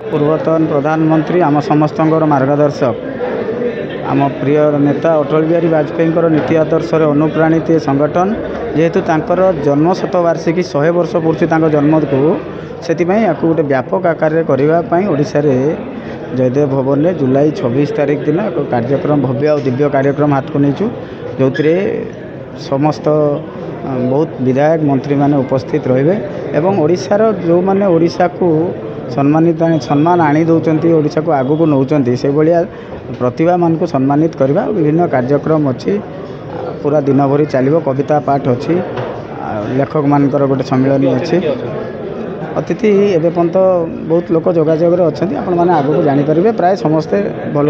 पूर्वतन प्रधानमंत्री आम समस्त मार्गदर्शक आम प्रिय नेता अटल बिहारी वाजपेयी नीति आदर्श अनुप्राणित संगठन जेहेतु तांकर जन्म शतवार्षिकी 100 वर्ष पूर्ति जन्म को से गोटे व्यापक आकार करने ओडिशा रे जयदेव भवन में जुलाई 26 तारीख दिन एक कार्यक्रम भव्य और दिव्य कार्यक्रम हाथ को नहीं जो समस्त बहुत विधायक मंत्री माने उपस्थित रहिबे एवं ओडिशार जो माने ओडिशा को सम्मान आनी दौरान ओडिशा को आगू को नौकरी से भाया प्रतिभा मान को सम्मानित करवा विभिन्न कार्यक्रम अच्छी पूरा दिन भरी चलो कविता पाठ अच्छी लेखक मानकर गोटे सम्मेलन अच्छी अतिथि एवं पर्यंत बहुत लोक जोगाजोग अच्छा आपण मैंने आगे को जानीपर प्राय समस्ते भल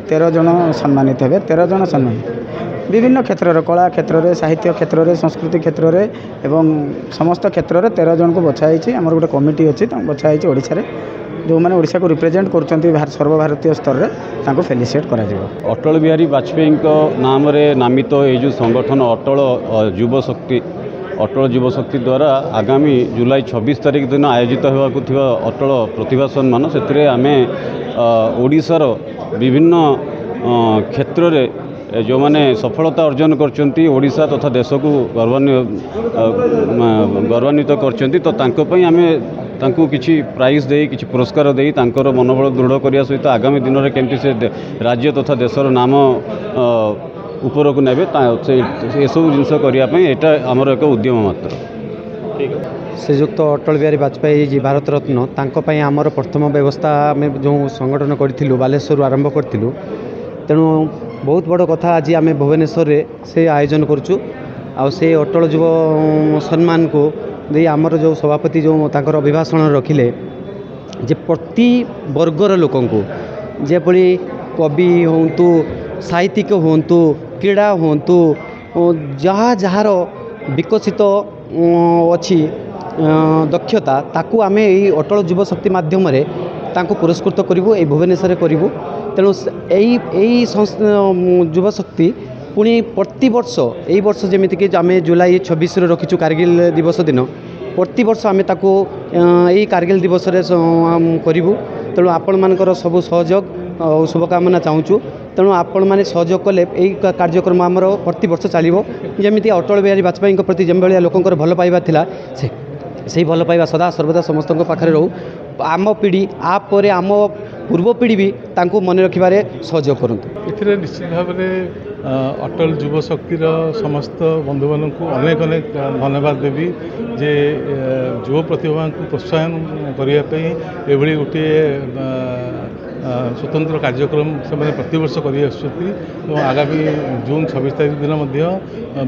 13 जन सम्मानित हे 13 जन सम्मानित विभिन्न क्षेत्र कला क्षेत्र साहित्य क्षेत्र संस्कृति क्षेत्र एवं समस्त क्षेत्र 13 जन को बछाई आम गोटे कमिटी अच्छी बछाई ओडिशा जो मैंने ओडिशा को रिप्रेजेंट कर सर्वभारतीय स्तर में फेलिसिएट कर अटल बिहारी वाजपेयी नाम रे नामित ये जो संगठन अटल युव शक्ति द्वारा आगामी जुलाई 26 तारीख दिन आयोजित होगाकू अटल प्रतिभा सम्मान से आम ओडिशार विभिन्न क्षेत्र में जो माने सफलता अर्जन करचंती ओडिशा तथा देश को गौरवान्वित करचंती तो तांको आमे तांको किछि प्राइज दे किछि पुरस्कार दे तांकर मनोबल दृढ़ करिया सहित आगामी दिन में केमती से राज्य तथा देशर नाम ऊपर को नेबे ये सब जिनस करने यहाँ आमर एक उद्यम मात्र श्रीजुक्त अटल बिहारी वाजपेयी जी भारत रत्न तांको आमर प्रथम व्यवस्था आम जो संगठन करूँ बालेश्वर आरंभ करूँ तेणु बहुत बड़ कथा आज आम भुवनेश्वर से आयोजन करुँ आ से अटल युव सम्मान को दे आमर जो सभापति जो तांकर अभिभाषण रखिले जे प्रति वर्गर लोक जेपरी कवि होंतु साहित्यिक होंतु क्रीड़ा होंतु जहाँ जहाँ विकसित अच्छी दक्षता ताकू आम यही अटल युव शक्ति माध्यम पुरस्कृत करूँ ये भुवनेश्वर करूँ तेणु यही युव शक्ति पुणी प्रति वर्ष यही वर्ष जमीक आम जुलाई 26 रखीचु कारगिल दिवस दिन प्रति वर्ष आम ताकू यही कारगिल दिवस करूँ तेणु आपण मानकर सब सहयोग और शुभकामना चाहूँ तेणु आपण मैंने सहयोग कले यही कार्यक्रम आमर प्रति वर्ष चलो जमी अटल बिहारी वाजपेयी प्रति जम भाया लोकंर भल पाइबा थिला से भल पाइबा सदा सर्वदा समस्त पाखे रहू आम पीढ़ी आपर आम पूर्व पीढ़ी भी तांको मन रखिबारे सहयोग करंतु एथिरे निश्चित भाव में अटल युव शक्तिर समस्त बंधु मान को अनेक अनेक धन्यवाद देवी जे युव प्रतिभा को प्रोत्साहन करने गोटे स्वतंत्र कार्यक्रम से प्रतिवर्ष कर आगामी जून 26 तारीख दिन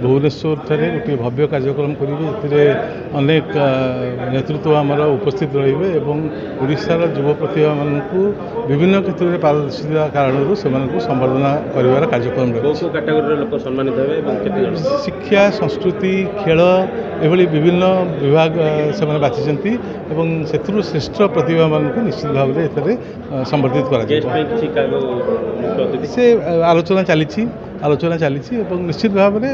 भुवनेश्वर गोटे भव्य कार्यक्रम करेंगे अनेक नेतृत्व आमर उपस्थित रे ओडिशार युव प्रतिभा मानू विभिन्न क्षेत्र में पारदर्शिता कारण से संवर्धना कर कार्यक्रम शिक्षा संस्कृति खेल एभली विभिन्न विभाग से बाछी से श्रेष्ठ प्रतिभा मानू निश्चित भाव में संवर्धित से आलोचना चली निश्चित भाव में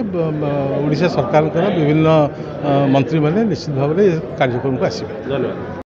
ओडिशा सरकार विभिन्न मंत्री मैंने निश्चित भाव में कार्यक्रम को आसबे। धन्यवाद।